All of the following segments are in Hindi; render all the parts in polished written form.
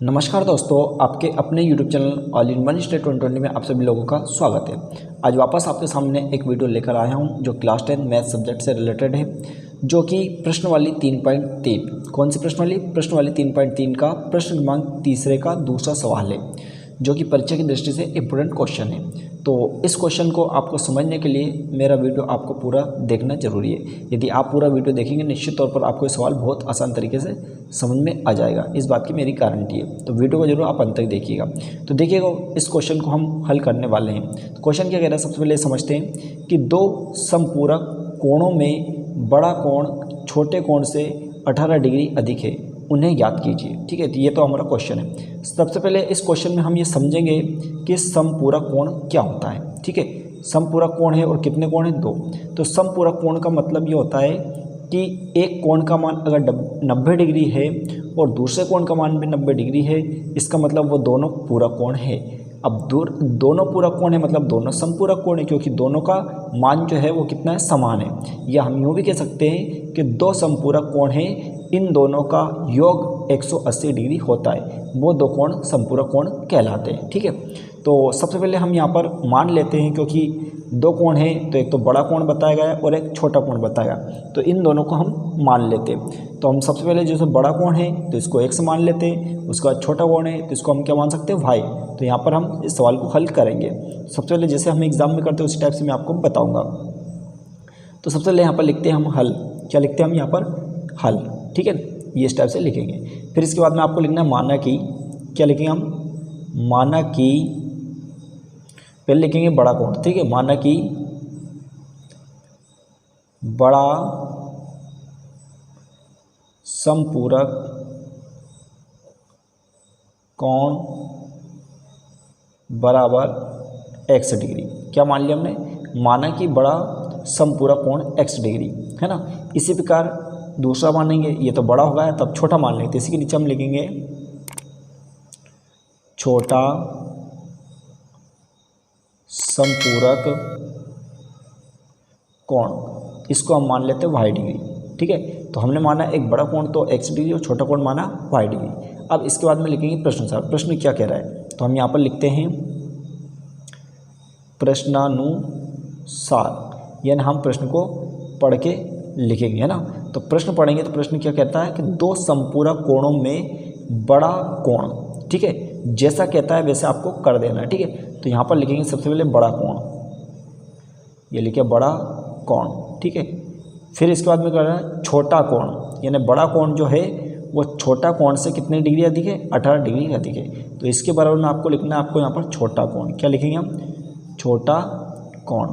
नमस्कार दोस्तों, आपके अपने YouTube channel all in one state 2020 में आप सभी लोगों का स्वागत है। आज वापस आपके सामने एक वीडियो लेकर आया हूं जो क्लास 10 मैथ सब्जेक्ट से रिलेटेड है, जो कि प्रश्न वाली 3.3। कौन सी प्रश्न वाली 3.3 का प्रश्न क्रमांक तीसरे का दूसरा सवाल है, जो कि परीक्षा की दृष्टि से इम्पोर्टेंट क्वेश्चन है। तो इस क्वेश्चन को आपको समझने के लिए मेरा वीडियो आपको पूरा देखना जरूरी है। यदि आप पूरा वीडियो देखेंगे निश्चित तौर पर आपको ये सवाल बहुत आसान तरीके से समझ में आ जाएगा, इस बात की मेरी गारंटी है। तो वीडियो को जरूर आप अंत तक देखिएगा। तो देखिएगा, इस क्वेश्चन को हम हल करने वाले हैं। तो क्वेश्चन क्या कह रहा है, सबसे पहले समझते हैं कि दो समपूरक कोणों में बड़ा कोण छोटे कोण से 18 डिग्री अधिक है, उन्हें ज्ञात कीजिए। ठीक है, तो ये तो हमारा क्वेश्चन है। सबसे पहले इस क्वेश्चन में हम ये समझेंगे कि समपूरक कोण क्या होता है। ठीक है, समपूरक कोण है और कितने कोण हैं? दो। तो समपूरक कोण का मतलब ये होता है कि एक कोण का मान अगर 90 डिग्री है और दूसरे कोण का मान भी 90 डिग्री है, इसका मतलब वो दोनों पूरक कोण है। अब दोनों पूरक कोण है मतलब दोनों समपूरक कोण है, क्योंकि दोनों का मान जो है वो कितना है? समान है। या हम यूँ भी कह सकते हैं कि दो समपूरक कोण हैं, इन दोनों का योग 180 डिग्री होता है, वो दो कोण समपूरक कोण कहलाते हैं। ठीक है, तो सबसे पहले हम यहाँ पर मान लेते हैं, क्योंकि दो कोण हैं तो एक तो बड़ा कोण बताया गया है और एक छोटा कोण बताया गया, तो इन दोनों को हम मान लेते हैं। तो हम सबसे पहले जैसे बड़ा कोण है तो इसको x मान लेते हैं, उसका छोटा कोण है तो इसको हम क्या मान सकते हैं? y। तो यहाँ पर हम इस सवाल को हल करेंगे। सबसे पहले जैसे हम एग्जाम में करते हैं उसी टाइप से मैं आपको बताऊँगा। तो सबसे पहले यहाँ पर लिखते हैं हम हल। क्या लिखते हैं हम यहाँ पर? हल। ठीक है, ये इस टाइप से लिखेंगे। फिर इसके बाद में आपको लिखना है माना कि। क्या लिखेंगे हम? माना कि, पहले लिखेंगे बड़ा कोण। ठीक है, माना कि बड़ा समपूरक कोण बराबर x डिग्री। क्या मान लिया हमने? माना कि बड़ा समपूरक कोण x डिग्री है ना। इसी प्रकार दूसरा मानेंगे, ये तो बड़ा होगा तब छोटा मान लेंगे, इसी के नीचे हम लिखेंगे छोटा समपूरक कोण, इसको हम मान लेते हैं y डिग्री। ठीक है, तो हमने माना एक बड़ा कोण तो x डिग्री और छोटा कोण माना y डिग्री। अब इसके बाद में लिखेंगे प्रश्नानुसार। प्रश्न क्या कह रहा है, तो हम यहाँ पर लिखते हैं प्रश्नानुसार, यानी हम प्रश्न को पढ़ के लिखेंगे, है ना। तो प्रश्न पढ़ेंगे तो प्रश्न क्या कहता है कि दो समपूरक कोणों में बड़ा कोण। ठीक है, जैसा कहता है वैसे आपको कर देना है। ठीक है, तो यहाँ पर लिखेंगे सबसे पहले बड़ा कोण, ये लिखे बड़ा कोण। ठीक है, फिर इसके बाद में कर रहे हैं छोटा कोण, यानी बड़ा कोण जो है वो छोटा कोण से कितनी डिग्री अधिक है? 18 डिग्री अधिक है। तो इसके बराबर में आपको लिखना है, आपको यहाँ पर छोटा कोण। क्या लिखेंगे हम? छोटा कोण।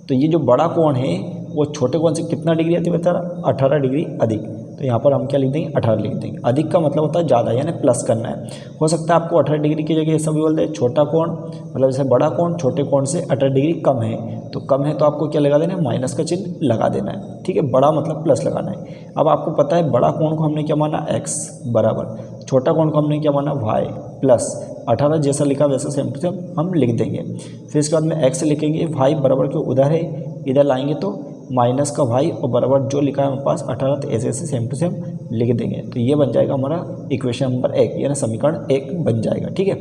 तो ये जो बड़ा कोण है वो छोटे कोण से कितना डिग्री अधिक बता रहा? 18 डिग्री अधिक। तो यहाँ पर हम क्या लिख देंगे? 18 लिख देंगे। अधिक का मतलब होता है ज़्यादा, यानी प्लस करना है। हो सकता है आपको 18 डिग्री की जगह ऐसा भी बोल दे छोटा कोण, मतलब जैसे बड़ा कोण छोटे कोण से 18 डिग्री कम है, तो कम है तो आपको क्या लगा देना है? माइनस का चिन्ह लगा देना है। ठीक है, बड़ा मतलब प्लस लगाना है। अब आपको पता है बड़ा कोण को हमने क्या माना? x बराबर, छोटा कोण को हमने क्या माना? y प्लस 18, जैसा लिखा वैसा सेम टू सेम हम लिख देंगे। फिर इसके बाद में x लिखेंगे, y बराबर के उधर है, इधर लाएंगे तो माइनस का y और बराबर जो लिखा है हमारे पास 18, तो ऐसे ऐसे सेम टू सेम लिख देंगे। तो ये बन जाएगा हमारा इक्वेशन नंबर 1, यानी समीकरण 1 बन जाएगा। ठीक है,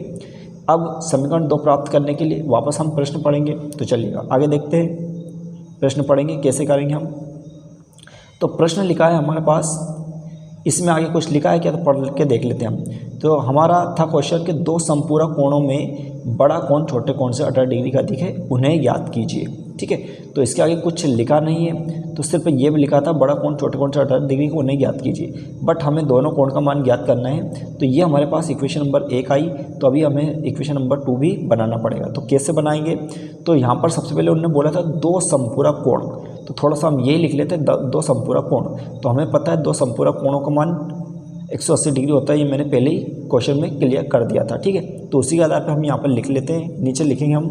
अब समीकरण 2 प्राप्त करने के लिए वापस हम प्रश्न पढ़ेंगे। तो चलिएगा आगे देखते हैं, प्रश्न पढ़ेंगे कैसे करेंगे हम। तो प्रश्न लिखा है हमारे पास, इसमें आगे कुछ लिखा है क्या, तो पढ़ के देख लेते हैं हम। तो हमारा था क्वेश्चन कि दो समपूरक कोणों में बड़ा कोण छोटे कोण से 18 डिग्री का अधिक है, उन्हें ज्ञात कीजिए। ठीक है, तो इसके आगे कुछ लिखा नहीं है, तो सिर्फ ये भी लिखा था बड़ा कोण छोटे कोण से 18 डिग्री को उन्हें ज्ञात कीजिए, बट हमें दोनों कोण का मान ज्ञात करना है। तो ये हमारे पास इक्वेशन नंबर 1 आई। तो अभी हमें इक्वेशन नंबर 2 भी बनाना पड़ेगा। तो कैसे बनाएंगे, तो यहाँ पर सबसे पहले उन्होंने बोला था दो समपूरक कोण, तो थोड़ा सा हम यही लिख लेते हैं दो समपूरक कोण। तो हमें पता है दो समपूरक कोणों का मान 180 डिग्री होता है, ये मैंने पहले ही क्वेश्चन में क्लियर कर दिया था। ठीक है, तो उसी के आधार पर हम यहाँ पर लिख लेते हैं। नीचे लिखेंगे हम,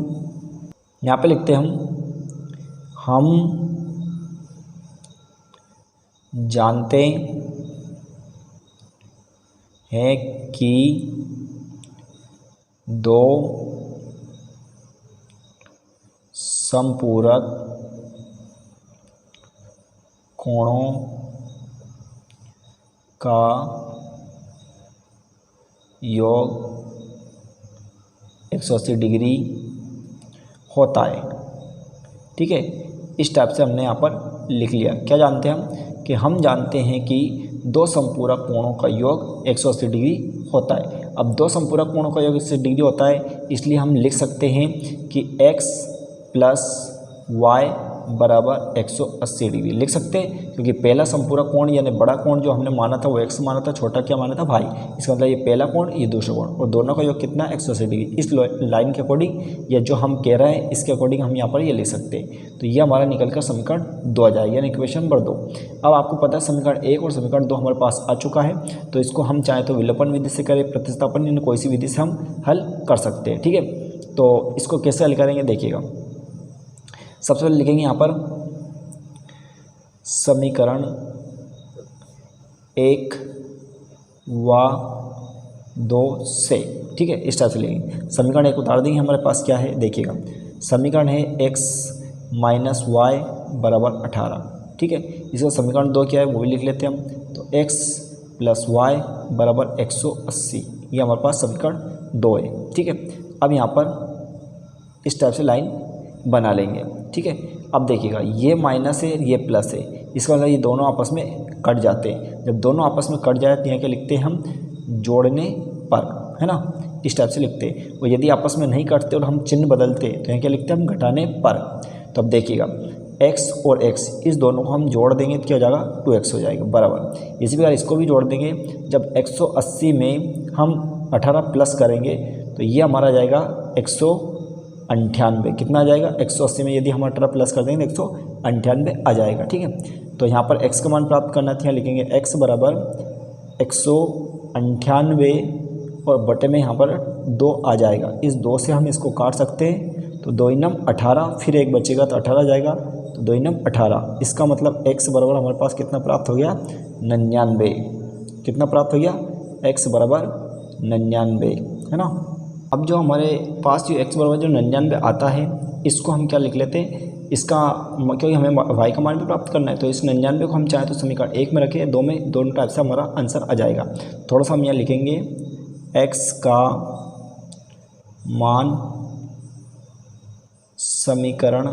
यहाँ पे लिखते हैं हम जानते हैं कि दो समपूरक कोणों का योग 180 डिग्री होता है। ठीक है, इस टाइप से हमने यहाँ पर लिख लिया। क्या जानते हैं हम कि हम जानते हैं कि दो समपूरक कोणों का योग 180 डिग्री होता है। अब दो समपूरक कोणों का योग 180 डिग्री होता है, इसलिए हम लिख सकते हैं कि x प्लस वाई बराबर 180 डिग्री लिख सकते हैं, क्योंकि पहला संपूरक कोण यानी बड़ा कोण जो हमने माना था वो x माना था, छोटा क्या माना था भाई। इसका मतलब ये पहला कोण ये दूसरा कोण और दोनों का योग कितना 180 डिग्री। इस लाइन के अकॉर्डिंग या जो हम कह रहे हैं इसके अकॉर्डिंग हम यहाँ पर ये लिख सकते हैं। तो ये हमारा निकल कर समीकरण 2 आ जाएगा, यानी इक्वेशन नंबर 2। अब आपको पता है समीकरण 1 और समीकरण 2 हमारे पास आ चुका है, तो इसको हम चाहे तो विलोपन विधि से करें, प्रतिस्थापन यानी कोई सी विधि से हम हल कर सकते हैं। ठीक है, तो इसको कैसे हल करेंगे देखिएगा। सबसे पहले लिखेंगे यहाँ पर समीकरण 1 व 2 से। ठीक है, इस टाइप से लिखेंगे। समीकरण 1 उतार देंगे, हमारे पास क्या है देखिएगा। समीकरण है x माइनस वाई बराबर 18। ठीक है, इसका समीकरण 2 क्या है वो भी लिख लेते हैं हम। तो x प्लस वाई बराबर 180, ये हमारे पास समीकरण 2 है। ठीक है, अब यहाँ पर इस टाइप से लाइन बना लेंगे। ठीक है, अब देखिएगा ये माइनस है ये प्लस है, इसका मतलब ये दोनों आपस में कट जाते हैं। जब दोनों आपस में कट जाए तो यहाँ क्या लिखते हैं हम जोड़ने पर, है ना, इस टाइप से लिखते हैं। और यदि आपस में नहीं कटते और हम चिन्ह बदलते तो यहाँ क्या लिखते हैं हम घटाने पर। तो अब देखिएगा x और x इस दोनों को हम जोड़ देंगे तो क्या हो जाएगा 2x हो जाएगा बराबर। इसी प्रकार इसको भी जोड़ देंगे। जब 180 में हम 18 प्लस करेंगे तो ये हमारा जाएगा 198। कितना आ जाएगा 180 में यदि हम 18 प्लस कर देंगे तो 198 आ जाएगा। ठीक है, तो यहाँ पर x का मान प्राप्त करना था, यहाँ लिखेंगे x बराबर 198 और बटे में यहाँ पर 2 आ जाएगा। इस 2 से हम इसको काट सकते हैं, तो 2 नम 18, फिर एक बचेगा तो 18 जाएगा, तो 2 नम 18। इसका मतलब x बराबर हमारे पास कितना प्राप्त हो गया 99। कितना प्राप्त हो गया x बराबर 99, है ना। अब जो हमारे पास जो x बराबर जो 99 आता है इसको हम क्या लिख लेते हैं, इसका क्योंकि हमें y का मान भी प्राप्त करना है, तो इस 99 को हम चाहें तो समीकरण 1 में रखें, 2 में, दोनों टाइप से हमारा आंसर आ जाएगा। थोड़ा सा हम यहाँ लिखेंगे x का मान समीकरण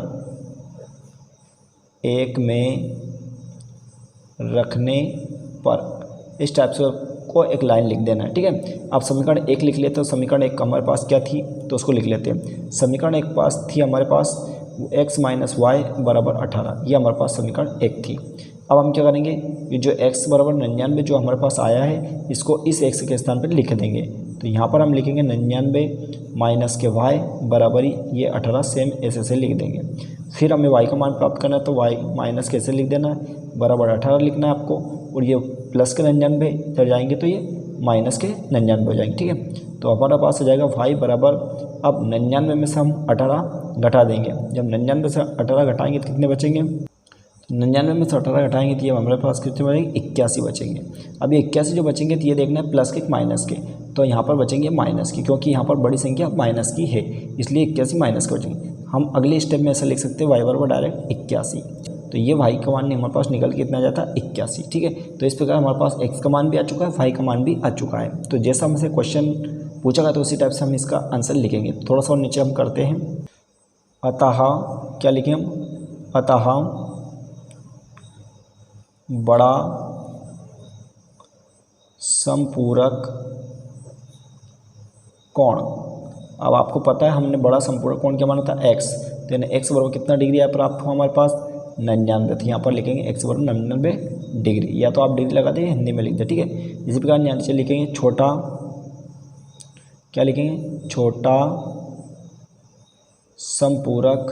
1 में रखने पर, इस टाइप से को एक लाइन लिख देना है। ठीक है, आप समीकरण 1 लिख लेते हो। समीकरण 1 हमारे पास क्या थी तो उसको लिख लेते हैं। समीकरण 1 पास थी हमारे पास x माइनस वाई बराबर 18, ये हमारे पास समीकरण 1 थी। अब हम क्या करेंगे, ये जो x बराबर 99 जो हमारे पास आया है इसको इस x के स्थान पर लिख देंगे। तो यहाँ पर हम लिखेंगे 99 माइनस के y बराबर ये 18, सेम ऐसे लिख देंगे। फिर हमें y का मान प्राप्त करना है, तो y माइनस कैसे लिख देना है बराबर 18 लिखना है आपको, और ये प्लस के 99 चढ़ जाएंगे तो ये माइनस के 99 हो जाएंगे। ठीक है, तो हमारा पास हो जाएगा y बराबर, अब 99 में से हम 18 घटा देंगे। जब 99 से 18 घटाएंगे तो कितने बचेंगे, 99 में से 18 घटाएंगे तो ये हमारे पास कितने बचेंगे 81 बचेंगे। अब ये 81 जो बचेंगे तो ये देखना है प्लस के माइनस के, तो यहाँ पर बचेंगे माइनस की, क्योंकि यहाँ पर बड़ी संख्या माइनस की है इसलिए 81 माइनस के बचेंगे। हम अगले स्टेप में ऐसा लिख सकते हैं y बराबर डायरेक्ट 81, तो ये y का मान हमारे पास निकल के कितना जाता है 81। ठीक है, तो इस प्रकार हमारे पास x का मान भी आ चुका है, y का मान भी आ चुका है। तो जैसा हमसे क्वेश्चन पूछा गया तो उसी टाइप से हम इसका आंसर लिखेंगे। थोड़ा सा और नीचे हम करते हैं, अतः क्या लिखें हम, अतः बड़ा समपूरक कोण। अब आपको पता है हमने बड़ा संपूरक कोण क्या माना था x, तो यानी x बराबर कितना डिग्री है प्राप्त हुआ हमारे पास 99। तो यहाँ पर लिखेंगे x बराबर 99 डिग्री, या तो आप डिग्री लगा दें हिंदी में लिख दें। ठीक है, इसी प्रकार यहाँ नीचे लिखेंगे छोटा, क्या लिखेंगे छोटा संपूरक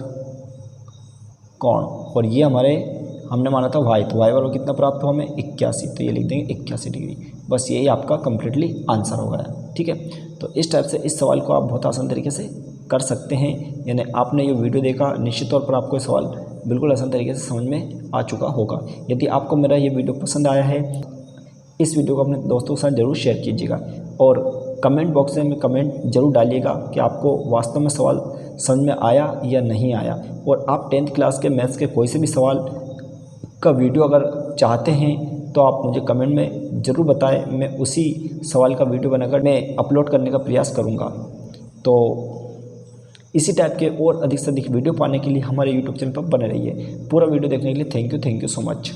कोण, और ये हमारे हमने माना था y, तो y बराबर कितना प्राप्त हुआ हमें 81, तो ये लिख देंगे 81 डिग्री। बस यही आपका कम्प्लीटली आंसर हो गया। ठीक है, तो इस टाइप से इस सवाल को आप बहुत आसान तरीके से कर सकते हैं। यानी आपने ये वीडियो देखा, निश्चित तौर पर आपको ये सवाल बिल्कुल आसान तरीके से समझ में आ चुका होगा। यदि आपको मेरा ये वीडियो पसंद आया है, इस वीडियो को अपने दोस्तों के साथ ज़रूर शेयर कीजिएगा, और कमेंट बॉक्स में कमेंट जरूर डालिएगा कि आपको वास्तव में सवाल समझ में आया या नहीं आया। और आप 10th क्लास के मैथ्स के कोई से भी सवाल का वीडियो अगर चाहते हैं तो आप मुझे कमेंट में ज़रूर बताएं, मैं उसी सवाल का वीडियो बनाकर मैं अपलोड करने का प्रयास करूँगा। तो इसी टाइप के और अधिक से अधिक वीडियो पाने के लिए हमारे यूट्यूब चैनल पर बने रहिए। पूरा वीडियो देखने के लिए थैंक यू सो मच।